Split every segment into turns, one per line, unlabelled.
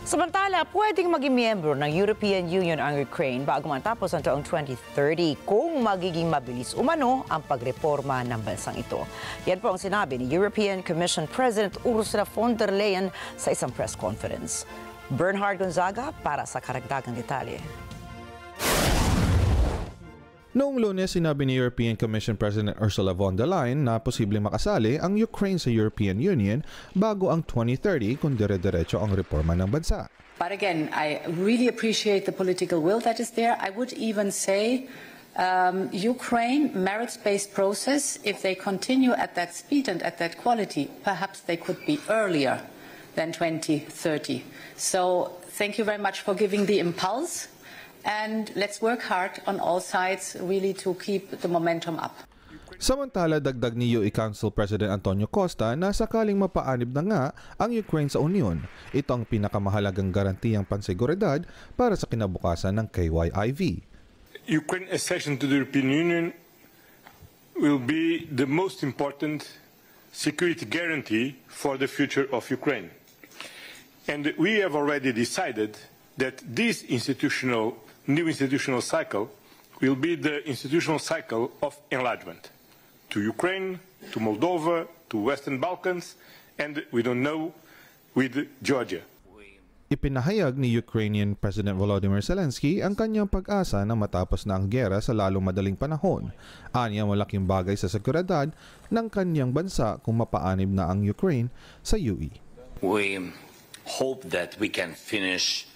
Samantala, pwedeng maging miyembro ng European Union ang Ukraine bago matapos ang taong 2030 kung magiging mabilis umano ang pagreporma ng bansang ito. Yan po ang sinabi ni European Commission President Ursula von der Leyen sa isang press conference. Bernhard Gonzaga para sa karagdagang detalye.
Noong Lunes, sinabi ni European Commission President Ursula von der Leyen na posibleng makasali ang Ukraine sa European Union bago ang 2030 kung dire-diretso ang reforma ng bansa.
But again, I really appreciate the political will that is there. I would even say Ukraine, merits-based process, if they continue at that speed and at that quality, perhaps they could be earlier than 2030. So thank you very much for giving the impulse. And let's work hard on all sides really to keep the momentum up.
Samantala, dagdag ni UE Council President Antonio Costa na sakaling mapaanib na nga ang Ukraine sa Union, ito ang pinakamahalagang garantiyang panseguridad para sa kinabukasan ng KYIV.
Ukraine's accession to the European Union will be the most important security guarantee for the future of Ukraine. And we have already decided that this new institutional cycle will be the institutional cycle of enlargement to Ukraine, to Moldova, to Western Balkans, and we don't know with Georgia.
Ipinahayag ni Ukrainian President Volodymyr Zelensky ang kanyang pag-asa na matapos na ang giyera sa lalong madaling panahon. Anya malaking bagay sa seguridad ng kanyang bansa kung mapaanib na ang Ukraine sa UE.
We hope that we can finish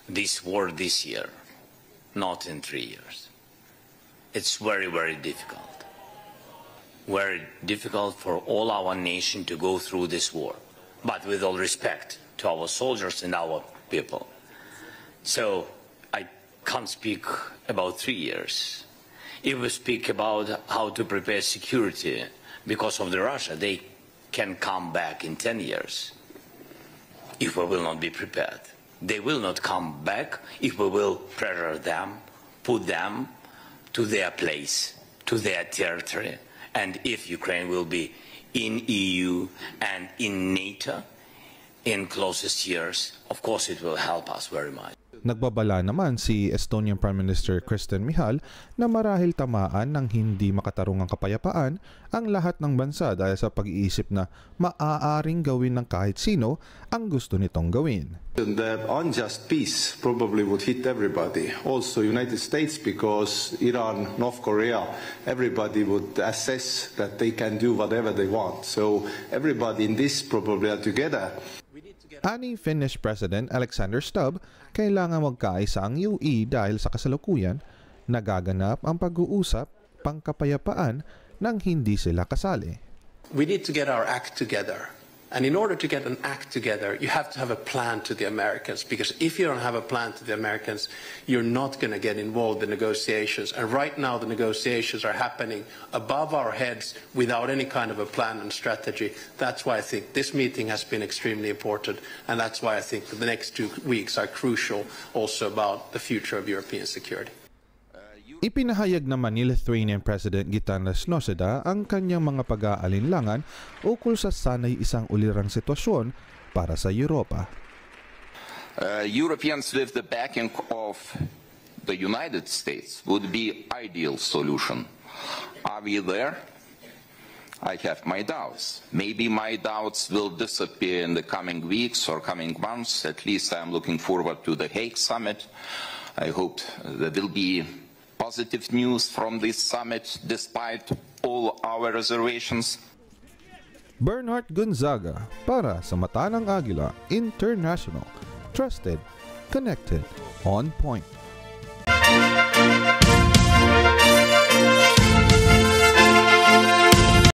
this war this year, not in 3 years. It's very, very difficult. Very difficult for all our nation to go through this war, but with all respect to our soldiers and our people. So I can't speak about 3 years. If we speak about how to prepare security because of the Russia, they can come back in 10 years if we will not be prepared. They will not come back if we will pressure them, put them to their place, to their territory. And if Ukraine will be in EU and in NATO in closest years, of course it will help us very much.
Nagbabala naman si Estonian Prime Minister Kristen Michal na marahil tamaan ng hindi makatarungang kapayapaan ang lahat ng bansa dahil sa pag-iisip na maaaring gawin ng kahit sino ang gusto nitong gawin.
The unjust peace probably would hit everybody, also United States, because Iran, North Korea, everybody would assess that they can do whatever they want. So everybody in this probably are together.
Ani Finnish President Alexander Stubb, kailangan magkaisa ang UE dahil sa kasalukuyan nagaganap ang pag-uusap pangkapayapaan nang hindi sila kasali.
We need to get our act together. And in order to get an act together, you have to have a plan to the Americans. Because if you don't have a plan to the Americans, you're not going to get involved in negotiations. And right now, the negotiations are happening above our heads without any kind of a plan and strategy. That's why I think this meeting has been extremely important. And that's why I think that the next 2 weeks are crucial also about the future of European security.
Ipinahayag naman ni Lithuanian President Gitanas Nausėda ang kanyang mga pag-aalinlangan ukol sa sanay isang ulirang sitwasyon para sa Europa.
Europeans with the backing of the United States would be ideal solution. Are we there? I have my doubts. Maybe my doubts will disappear in the coming weeks or coming months. At least I'm looking forward to the Hague summit. I hope there will be positive news from this summit despite all our reservations.
Bernhard Gonzaga para sa Mata ng Agila International. Trusted, connected, on point.